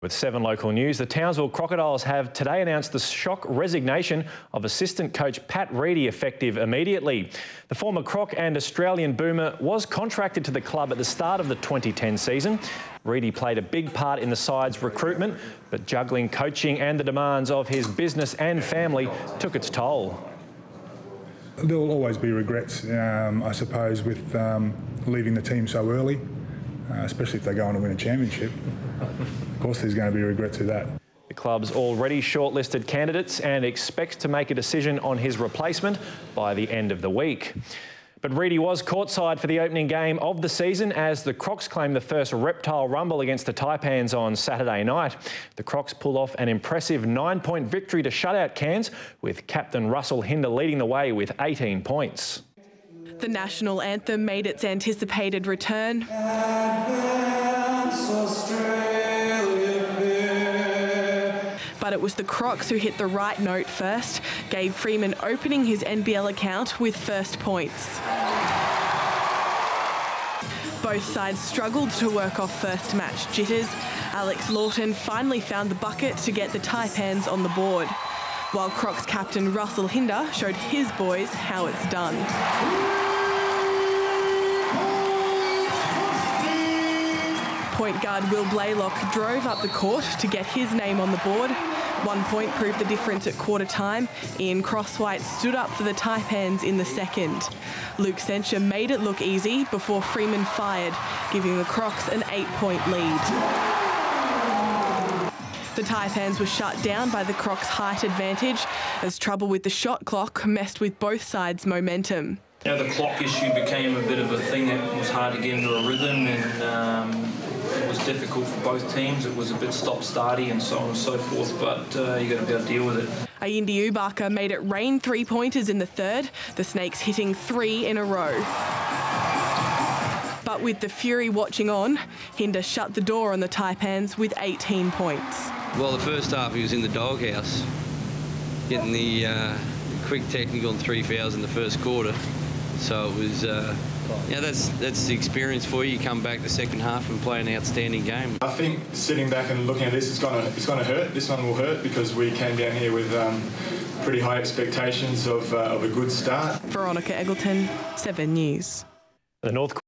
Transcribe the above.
With 7 local news, the Townsville Crocodiles have today announced the shock resignation of assistant coach Pat Reedy, effective immediately. The former Croc and Australian boomer was contracted to the club at the start of the 2010 season. Reedy played a big part in the side's recruitment, but juggling coaching and the demands of his business and family took its toll. There will always be regrets, I suppose, with leaving the team so early, especially if they go on to win a championship. Of course there's going to be regrets with that. The club's already shortlisted candidates and expects to make a decision on his replacement by the end of the week. But Reedy was courtside for the opening game of the season as the Crocs claimed the first reptile rumble against the Taipans on Saturday night. The Crocs pulled off an impressive 9-point victory to shut out Cairns, with captain Russell Hinder leading the way with 18 points. The national anthem made its anticipated return. But it was the Crocs who hit the right note first, Gabe Freeman opening his NBL account with first points. Both sides struggled to work off first match jitters. Alex Lawton finally found the bucket to get the Taipans on the board, while Crocs captain Russell Hinder showed his boys how it's done. Point guard Will Blaylock drove up the court to get his name on the board. 1 point proved the difference at quarter time. Ian Crosswhite stood up for the Taipans in the second. Luke Sencher made it look easy before Freeman fired, giving the Crocs an 8-point lead. The Taipans were shut down by the Crocs' height advantage as trouble with the shot clock messed with both sides' momentum. You know, the clock issue became a bit of a thing that was hard to get into a rhythm, and it was difficult for both teams. It was a bit stop-starty and so on and so forth, but you got to be able to deal with it. Ayindi Ubaka made it rain 3-pointers in the third, the Snakes hitting 3 in a row. But with the Fury watching on, Hinder shut the door on the Taipans with 18 points. Well, the first half he was in the doghouse, getting the quick technical and 3 fouls in the first quarter. So it was, yeah, that's the experience for you. You come back the second half and play an outstanding game. I think sitting back and looking at this, it's gonna hurt. This one will hurt because we came down here with pretty high expectations of a good start. Veronica Eggleton, 7 News. The North